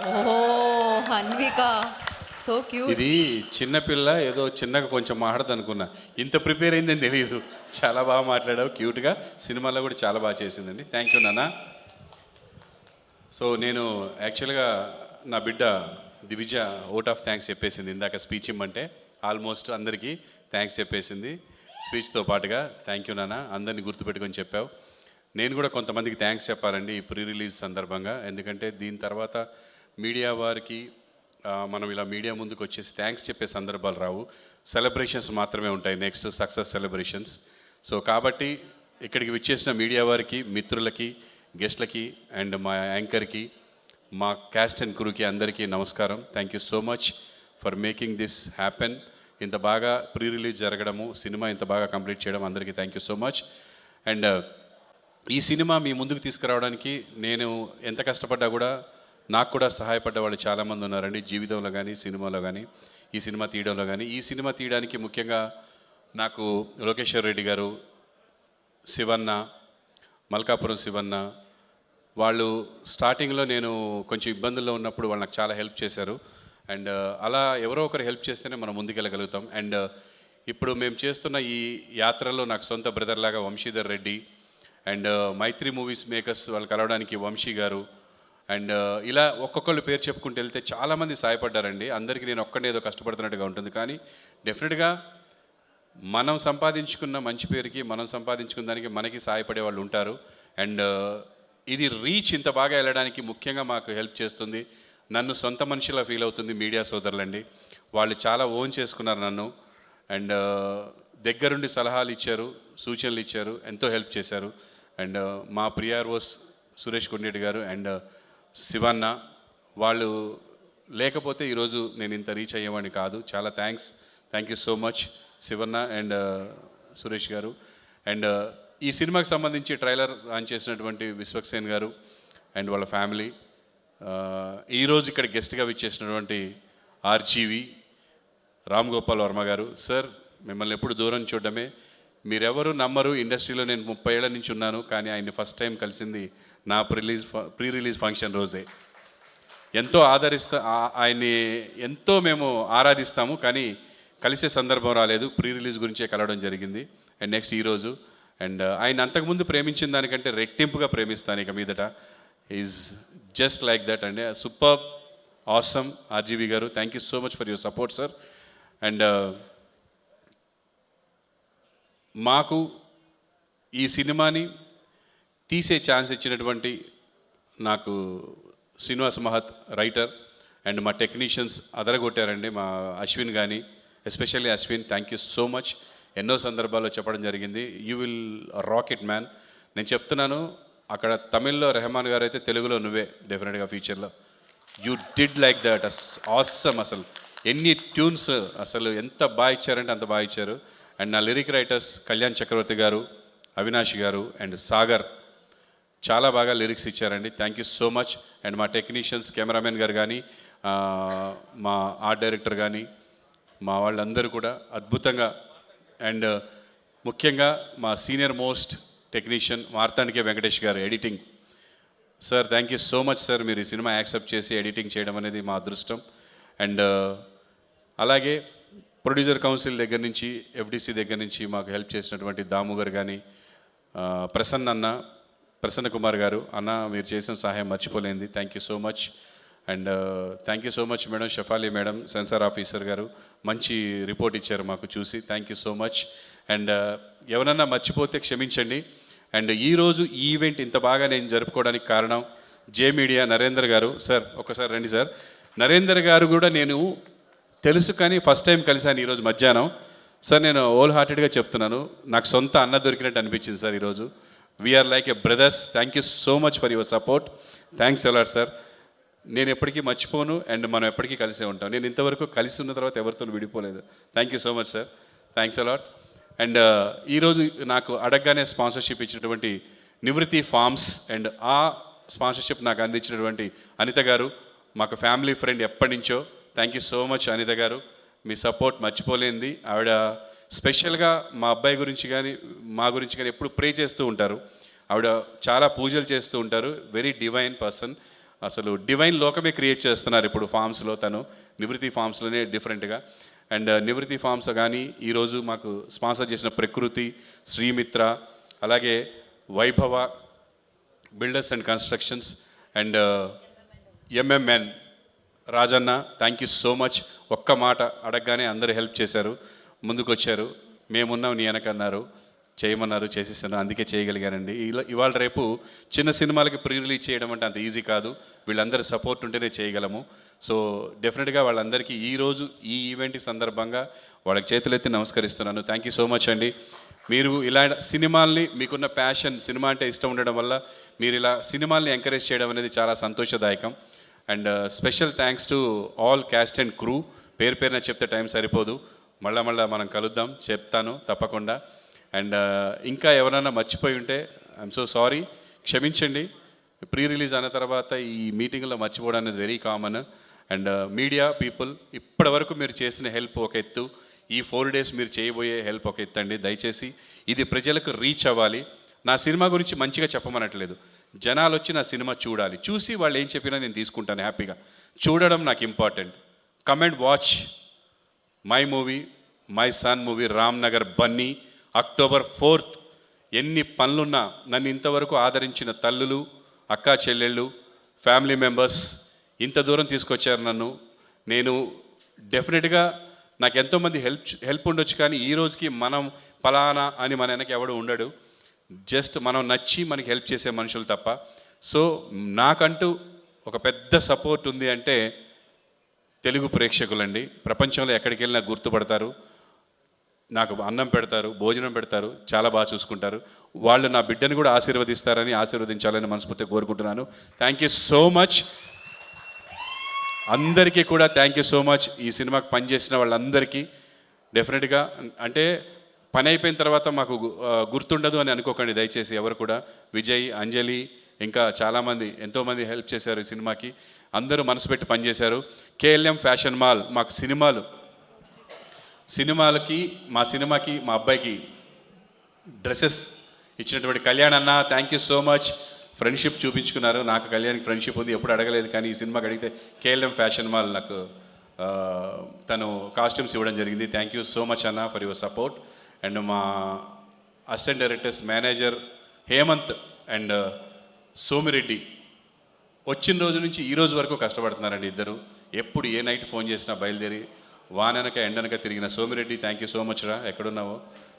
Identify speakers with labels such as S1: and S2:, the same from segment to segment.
S1: ఓహ్! Hanvika so cute.
S2: ఇది చిన్నపిల్ల ఏదో చిన్నగా కొంచెం మాట్లాడదు అనుకున్నా, ఇంత ప్రిపేర్ అయిందని తెలియదు. చాలా బాగా మాట్లాడావు, క్యూట్గా. సినిమాలో కూడా చాలా బాగా చేసిందండి. థ్యాంక్ యూ నాన్న. సో నేను యాక్చువల్గా నా బిడ్డ దివిజ ఓట్ ఆఫ్ థ్యాంక్స్ చెప్పేసింది ఇందాక స్పీచ్ ఇమ్మంటే. ఆల్మోస్ట్ అందరికీ థ్యాంక్స్ చెప్పేసింది స్పీచ్తో పాటుగా. థ్యాంక్ యూ నాన్న, అందరినీ గుర్తుపెట్టుకొని చెప్పావు. నేను కూడా కొంతమందికి థ్యాంక్స్ చెప్పాలండి ఈ ప్రీ రిలీజ్ సందర్భంగా. ఎందుకంటే దీని తర్వాత మీడియా వారికి మనం ఇలా మీడియా ముందుకు వచ్చేసి థ్యాంక్స్ చెప్పే సందర్భాలు రావు. సెలబ్రేషన్స్ మాత్రమే ఉంటాయి, నెక్స్ట్ సక్సెస్ సెలబ్రేషన్స్. సో కాబట్టి ఇక్కడికి విచ్చేసిన మీడియా వారికి, మిత్రులకి, గెస్ట్లకి అండ్ మా యాంకర్కి, మా క్యాస్ట్ అండ్ క్రూకి అందరికీ నమస్కారం. Thank you so much for making this happen. ఇంత బాగా ప్రీ రిలీజ్ జరగడము, సినిమా ఇంత బాగా కంప్లీట్ చేయడం అందరికీ thank you so much. And ఈ సినిమా మీ ముందుకు తీసుకురావడానికి నేను ఎంత కష్టపడ్డా కూడా నాకు కూడా సహాయపడ్డ వాళ్ళు చాలామంది ఉన్నారండి, జీవితంలో కానీ సినిమాలో కానీ, ఈ సినిమా తీయడంలో కానీ. ఈ సినిమా తీయడానికి ముఖ్యంగా నాకు లోకేశ్వర్ రెడ్డి గారు, శివన్న, మల్కాపురం శివన్న, వాళ్ళు స్టార్టింగ్లో నేను కొంచెం ఇబ్బందుల్లో ఉన్నప్పుడు వాళ్ళు నాకు చాలా హెల్ప్ చేశారు. అండ్ అలా ఎవరో ఒకరు హెల్ప్ చేస్తేనే మనం ముందుకెళ్ళగలుగుతాం. అండ్ ఇప్పుడు మేము చేస్తున్న ఈ యాత్రలో నాకు సొంత బ్రదర్ లాగా Vamsidhar Reddy and Mythri movies makers వాళ్ళు కలవడానికి వంశీ గారు అండ్ ఇలా ఒక్కొక్కళ్ళు పేరు చెప్పుకుంటూ వెళ్తే చాలామంది సహాయపడ్డారండి. అందరికీ నేను ఒక్కడే ఏదో కష్టపడుతున్నట్టుగా ఉంటుంది, కానీ డెఫినెట్గా మనం సంపాదించుకున్న మంచి పేరుకి, మనం సంపాదించుకున్న దానికి మనకి సహాయపడే వాళ్ళు ఉంటారు. అండ్ ఇది రీచ్ ఇంత బాగా వెళ్ళడానికి ముఖ్యంగా మాకు హెల్ప్ చేస్తుంది, నన్ను సొంత మనిషిలా ఫీల్ అవుతుంది మీడియా సోదరులండి. వాళ్ళు చాలా ఓన్ చేసుకున్నారు నన్ను అండ్ దగ్గరుండి సలహాలు ఇచ్చారు, సూచనలు ఇచ్చారు, ఎంతో హెల్ప్ చేశారు. అండ్ మా ప్రియార్వోస్ సురేష్ కొండేటి గారు అండ్ శివన్న, వాళ్ళు లేకపోతే ఈరోజు నేను ఇంత రీచ్ అయ్యేవాడిని కాదు. చాలా thank you so much Shivanna and Suresh గారు. అండ్ ఈ సినిమాకి సంబంధించి ట్రైలర్ లాంచ్ చేసినటువంటి విశ్వక్సేన్ గారు అండ్ వాళ్ళ ఫ్యామిలీ, ఈరోజు ఇక్కడ గెస్ట్గా విచ్చేసినటువంటి ఆర్జీవి రామ్ గోపాల్ వర్మ గారు. సార్, మిమ్మల్ని ఎప్పుడు దూరం చూడడమే, మీరెవరు నమ్మరు, ఇండస్ట్రీలో నేను 30 ఏళ్ల నుంచి ఉన్నాను, కానీ ఆయన్ని ఫస్ట్ టైం కలిసింది నా ప్రీ రిలీజ్ ఫంక్షన్ రోజే. ఎంతో ఆయన్ని ఎంతో మేము ఆరాధిస్తాము, కానీ కలిసే సందర్భం రాలేదు. ప్రీ రిలీజ్ గురించే కలవడం జరిగింది. అండ్ నెక్స్ట్ ఈరోజు అండ్ ఆయన అంతకుముందు ప్రేమించిన దానికంటే రెట్టింపుగా ప్రేమిస్తాను ఇక మీదట. ఈజ్ జస్ట్ లైక్ దట్ అండి. సూపర్ ఆసమ్ ఆర్జీవి గారు, thank you so much for your support sir. And మాకు ఈ సినిమాని తీసే ఛాన్స్ ఇచ్చినటువంటి నాకు శ్రీనివాస్ మహత్ రైటర్ అండ్ మా టెక్నీషియన్స్ అదరగొట్టారండి. మా అశ్విన్ కానీ, especially Ashwin, thank you so much. ఎన్నో సందర్భాల్లో చెప్పడం జరిగింది, you will rock it man. నేను చెప్తున్నాను, అక్కడ తమిళ్లో రెహమాన్ గారు అయితే తెలుగులో నువ్వే డెఫినెట్గా ఫ్యూచర్లో. You did like that, awesome. అసలు ఎన్ని ట్యూన్స్ అసలు ఎంత బాగా ఇచ్చారంటే అంత బాగా ఇచ్చారు. అండ్ నా లిరిక్ రైటర్స్ కళ్యాణ్ చక్రవర్తి గారు, అవినాష్ గారు అండ్ సాగర్ చాలా బాగా లిరిక్స్ ఇచ్చారండి. Thank you so much. And మా టెక్నీషియన్స్, కెమెరామెన్ గారు కానీ, మా ఆర్ట్ డైరెక్టర్ కానీ, మా వాళ్ళందరూ కూడా అద్భుతంగా. అండ్ ముఖ్యంగా మా సీనియర్ మోస్ట్ టెక్నీషియన్ మార్తాండికే వెంకటేష్ గారు, editing. Sir, thank you so much sir, మీరు ఈ సినిమా యాక్సెప్ట్ చేసి ఎడిటింగ్ చేయడం అనేది మా అదృష్టం. అండ్ అలాగే ప్రొడ్యూసర్ కౌన్సిల్ దగ్గర నుంచి, ఎఫ్డిసి దగ్గర నుంచి మాకు హెల్ప్ చేసినటువంటి దాము గారు కానీ, ప్రసన్న కుమార్ గారు, అన్న మీరు చేసిన సహాయం మర్చిపోలేంది, thank you so much. And thank you so much madam, Shafali madam, censor officer గారు, మంచి రిపోర్ట్ ఇచ్చారు మాకు చూసి, థ్యాంక్ యూ సో మచ్. అండ్ ఎవరన్నా మర్చిపోతే క్షమించండి. అండ్ ఈరోజు ఈ ఈవెంట్ ఇంత బాగా నేను జరుపుకోవడానికి కారణం జే మీడియా నరేందర్ గారు. సార్ ఒక్కసారి రండి సార్. నరేందర్ గారు కూడా నేను తెలుసు, కానీ ఫస్ట్ టైం కలిశాను ఈరోజు మధ్యాహ్నం. సార్, నేను హోల్ హార్టెడ్గా చెప్తున్నాను, నాకు సొంత అన్న దొరికినట్టు అనిపించింది సార్ ఈరోజు. We are like a brothers. Thank you so much for your support. Thanks a lot sir. నేను ఎప్పటికీ మర్చిపోను అండ్ మనం ఎప్పటికీ కలిసే ఉంటాం. నేను ఇంతవరకు కలిసి ఉన్న తర్వాత ఎవరితో విడిపోలేదు. Thank you so much sir, thanks a lot. And ఈరోజు నాకు అడగగానే స్పాన్సర్షిప్ ఇచ్చినటువంటి నివృత్తి ఫార్మ్స్ అండ్ ఆ స్పాన్సర్షిప్ నాకు అందించినటువంటి అనిత గారు, మాకు ఫ్యామిలీ ఫ్రెండ్ ఎప్పటి నుంచో. Thank you so much Anitha గారు, మీ సపోర్ట్ మర్చిపోలేంది. ఆవిడ స్పెషల్గా మా అబ్బాయి గురించి కానీ మా గురించి కానీ ఎప్పుడు ప్రే చేస్తూ ఉంటారు. ఆవిడ చాలా పూజలు చేస్తూ ఉంటారు, వెరీ డివైన్ పర్సన్. అసలు డివైన్ లోకమే క్రియేట్ చేస్తున్నారు ఇప్పుడు ఫామ్స్లో, తను నివృత్తి ఫామ్స్లోనే డిఫరెంట్గా. అండ్ నివృత్తి ఫార్మ్స్ కానీ ఈరోజు మాకు స్పాన్సర్ చేసిన ప్రకృతి, శ్రీమిత్ర, అలాగే Vaibhava builders and constructions and MMN Rajanna, thank you so much. ఒక్క మాట అడగగానే అందరూ హెల్ప్ చేశారు, ముందుకు వచ్చారు. మేమున్నాం నీ వెనకన్నారు, చేయమన్నారు, చేసేసాను, అందుకే చేయగలిగానండి. ఇవాళ రేపు చిన్న సినిమాలకి ప్రీ రిలీజ్ చేయడం అంటే అంత ఈజీ కాదు, వీళ్ళందరి సపోర్ట్ ఉంటేనే చేయగలము. సో డెఫినెట్గా వాళ్ళందరికీ ఈరోజు ఈ ఈవెంట్ సందర్భంగా వాళ్ళకి చేతులెత్తి నమస్కరిస్తున్నాను. థ్యాంక్ యూ సో మచ్ అండి. మీరు ఇలా సినిమాల్ని, మీకున్న ప్యాషన్, సినిమా అంటే ఇష్టం ఉండడం వల్ల మీరు ఇలా సినిమాల్ని ఎంకరేజ్ చేయడం అనేది చాలా సంతోషదాయకం. And special thanks to all cast and crew. పేరు పేరున చెప్తే టైం సరిపోదు, మళ్ళా మనం కలుద్దాం, చెప్తాను తప్పకుండా. అండ్ ఇంకా ఎవరైనా మర్చిపోయి ఉంటే ఐఎమ్ సో సారీ, క్షమించండి. ప్రీ రిలీజ్ అయిన తర్వాత ఈ మీటింగ్లో మర్చిపోవడం అనేది very common. And media people, ఇప్పటి వరకు మీరు చేసిన హెల్ప్ ఒక ఎత్తు, ఈ 4 days మీరు చేయబోయే హెల్ప్ ఒక ఎత్తు అండి. దయచేసి ఇది ప్రజలకు రీచ్ అవ్వాలి. నా సినిమా గురించి మంచిగా చెప్పమనట్లేదు, జనాలు వచ్చి నా సినిమా చూడాలి, చూసి వాళ్ళు ఏం చెప్పినా నేను తీసుకుంటాను హ్యాపీగా. చూడడం నాకు important. Come and watch my movie, my son movie, Ramnagar Bunny, October 4th. ఎన్ని పనులున్నా నన్ను ఇంతవరకు ఆదరించిన తల్లులు, అక్కా చెల్లెళ్ళు, ఫ్యామిలీ మెంబర్స్ ఇంత దూరం తీసుకొచ్చారు నన్ను. నేను డెఫినెట్గా నాకు ఎంతోమంది హెల్ప్ ఉండొచ్చు, కానీ ఈ రోజుకి మనం పలానా అని మన వెనక ఎవడు ఉండడు. జస్ట్ మనం నచ్చి మనకి హెల్ప్ చేసే మనుషులు తప్ప. సో నాకంటూ ఒక పెద్ద సపోర్ట్ ఉంది అంటే తెలుగు ప్రేక్షకులండి. ప్రపంచంలో ఎక్కడికి వెళ్ళినా గుర్తుపడతారు, నాకు అన్నం పెడతారు, భోజనం పెడతారు, చాలా బాగా చూసుకుంటారు. వాళ్ళు నా బిడ్డను కూడా ఆశీర్వదిస్తారని, ఆశీర్వదించాలని మనస్ఫూర్తిగా కోరుకుంటున్నాను. థ్యాంక్ యూ సో మచ్ అందరికీ కూడా. థ్యాంక్ యూ సో మచ్ ఈ సినిమాకి పనిచేసిన వాళ్ళందరికీ. డెఫినెట్గా అంటే పని అయిపోయిన తర్వాత మాకు గుర్తుండదు అని అనుకోకండి దయచేసి ఎవరు కూడా. విజయ్, అంజలి, ఇంకా చాలామంది ఎంతోమంది హెల్ప్ చేశారు ఈ సినిమాకి. అందరూ మనసు పెట్టి పనిచేశారు. కేఎల్ఎం ఫ్యాషన్ మాల్ మాకు సినిమాలకి మా సినిమాకి మా అబ్బాయికి డ్రెస్సెస్ ఇచ్చినటువంటి కళ్యాణ్ అన్న, thank you so much. Friendship చూపించుకున్నారు, నాకు కళ్యాణ్కి ఫ్రెండ్షిప్ ఉంది, ఎప్పుడు అడగలేదు, కానీ ఈ సినిమాకి అడిగితే కేఎల్ఎం ఫ్యాషన్ మాల్ నాకు తను కాస్ట్యూమ్స్ ఇవ్వడం జరిగింది. థ్యాంక్ యూ సో మచ్ అన్న ఫర్ యువర్ సపోర్ట్. అండ్ మా assistant directors manager Hemanth and Somireddy వచ్చిన రోజు నుంచి ఈ రోజు వరకు కష్టపడుతున్నారండి ఇద్దరు. ఎప్పుడు ఏ నైట్ ఫోన్ చేసినా బయలుదేరి వాననక ఎండనక తిరిగిన Somireddy, thank you so much రా, ఎక్కడున్నావో,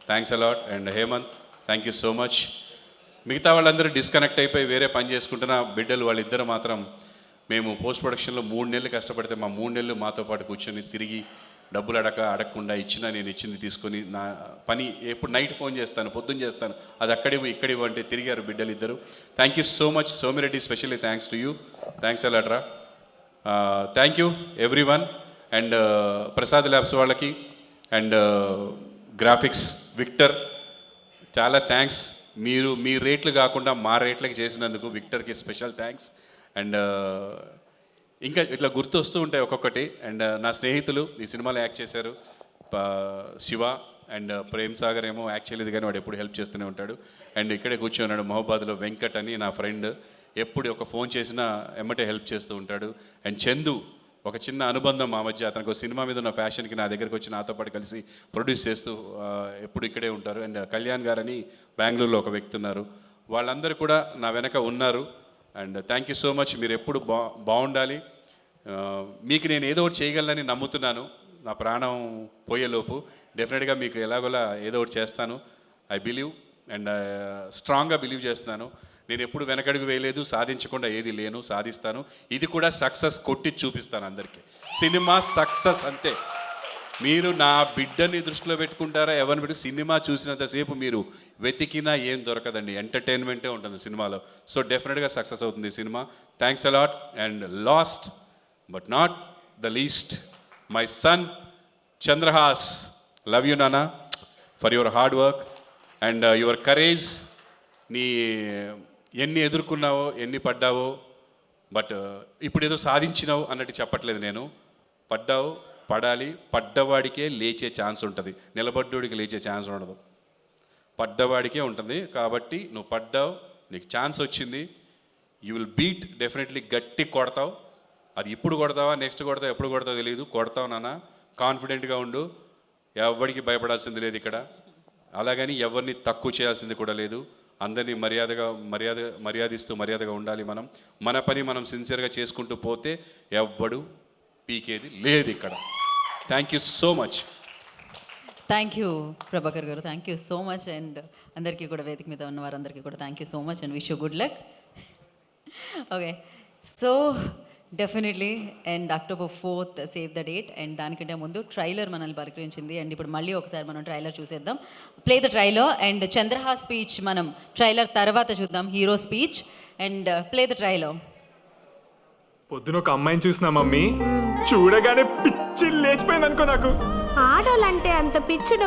S2: thanks a lot. And Hemanth, thank you so much. మిగతా వాళ్ళందరూ డిస్కనెక్ట్ అయిపోయి వేరే పని చేసుకుంటున్న బిడ్డలు వాళ్ళిద్దరు మాత్రం మేము పోస్ట్ ప్రొడక్షన్లో 3 నెలలు కష్టపడితే మా 3 నెలలు మాతో పాటు కూర్చొని తిరిగి డబ్బులు అడగకుండా ఇచ్చినా నేను ఇచ్చింది తీసుకొని నా పని ఎప్పుడు నైట్ ఫోన్ చేస్తాను, పొద్దున్న చేస్తాను, అది అక్కడివి ఇక్కడివి అంటే తిరిగారు బిడ్డలు ఇద్దరు. Thank you so much Somireddy, specially thanks to you. Thanks a lot రా. Thank you everyone. And Prasad labs వాళ్ళకి అండ్ గ్రాఫిక్స్ విక్టర్ చాలా థ్యాంక్స్. మీరు మీ రేట్లు కాకుండా మా రేట్లకి చేసినందుకు విక్టర్కి స్పెషల్ థ్యాంక్స్. అండ్ ఇంకా ఇట్లా గుర్తు వస్తూ ఉంటాయి ఒక్కొక్కటి. అండ్ నా స్నేహితులు ఈ సినిమాలో యాక్ట్ చేశారు, శివ అండ్ ప్రేమ్ సాగర్ ఏమో యాక్ట్ చేయలేదు కానీ వాడు ఎప్పుడు హెల్ప్ చేస్తూనే ఉంటాడు. అండ్ ఇక్కడే కూర్చొన్నాడు మహబాద్లో వెంకట్ అని నా ఫ్రెండ్, ఎప్పుడు ఒక ఫోన్ చేసినా ఎమ్మటే హెల్ప్ చేస్తూ ఉంటాడు. అండ్ చందు, ఒక చిన్న అనుబంధం మా మధ్య, అతనికి సినిమా మీద ఉన్న ఫ్యాషన్కి నా దగ్గరికి వచ్చి నాతో పాటు కలిసి ప్రొడ్యూస్ చేస్తూ ఎప్పుడు ఇక్కడే ఉంటారు. అండ్ కళ్యాణ్ గారని బెంగళూరులో ఒక వ్యక్తి ఉన్నారు. వాళ్ళందరూ కూడా నా వెనక ఉన్నారు. And thank you so much. మీరు ఎప్పుడు బాగుండాలి. మీకు నేను ఏదో ఒకటి చేయగలనని నమ్ముతున్నాను. నా ప్రాణం పోయేలోపు డెఫినెట్గా మీకు ఎలాగోలా ఏదో ఒకటి చేస్తాను. ఐ బిలీవ్ అండ్ స్ట్రాంగ్గా బిలీవ్ చేస్తున్నాను. నేను ఎప్పుడు వెనకడుగు వేయలేదు, సాధించకుండా ఏది లేను, సాధిస్తాను. ఇది కూడా సక్సెస్ కొట్టి చూపిస్తాను అందరికీ. సినిమా సక్సెస్ అంతే. మీరు నా బిడ్డని దృష్టిలో పెట్టుకుంటారా ఎవరిని పెట్టి, సినిమా చూసినంతసేపు మీరు వెతికినా ఏం దొరకదండి, ఎంటర్టైన్మెంటే ఉంటుంది సినిమాలో. సో డెఫినెట్గా సక్సెస్ అవుతుంది సినిమా. Thanks a lot. And last but not the least, my son Chandrahas, love you నానా for your hard work and your courage. నీ ఎన్ని ఎదుర్కొన్నావో, ఎన్ని పడ్డావో, బట్ ఇప్పుడు ఏదో సాధించినావు అన్నట్టు చెప్పట్లేదు నేను. పడ్డావు, పడాలి. పడ్డవాడికే లేచే ఛాన్స్ ఉంటుంది, నిలబడ్డోడికి లేచే ఛాన్స్ ఉండదు. పడ్డవాడికే ఉంటుంది. కాబట్టి నువ్వు పడ్డావు, నీకు ఛాన్స్ వచ్చింది, యూ విల్ బీట్ డెఫినెట్లీ, గట్టి కొడతావు. అది ఇప్పుడు కొడతావా, నెక్స్ట్ కొడతావు, ఎప్పుడు కొడతావు తెలియదు, కొడతావు నాన్న. కాన్ఫిడెంట్గా ఉండు, ఎవరికి భయపడాల్సింది లేదు ఇక్కడ. అలాగని ఎవరిని తక్కువ చేయాల్సింది కూడా లేదు. అందరినీ మర్యాదిస్తూ మర్యాదగా ఉండాలి మనం. మన పని మనం సిన్సియర్గా చేసుకుంటూ పోతే ఎవ్వడు పీకేది లేదు ఇక్కడ. Thank you so much.
S1: Thank you Prabhakar గారు, thank you so much. And అందరికీ కూడా, వేదిక మీద ఉన్న వారందరికీ కూడా thank you so much and wish you good luck. Okay, so definitely and October 4th save the date. And దానికంటే ముందు ట్రైలర్ మనల్ని పలకరించింది. అండ్ ఇప్పుడు మళ్ళీ ఒకసారి మనం ట్రైలర్ చూసేద్దాం. Play the trailer. And Chandrahas speech మనం ట్రైలర్ తర్వాత చూద్దాం, hero speech. And play the trailer.
S3: పొద్దున ఒక అమ్మాయిని చూసినా మమ్మీ, చూడగానే పిచ్చి లేచిపోయింది అనుకో నాకు.
S4: ఆడోళ్ళంటే అంత పిచ్చి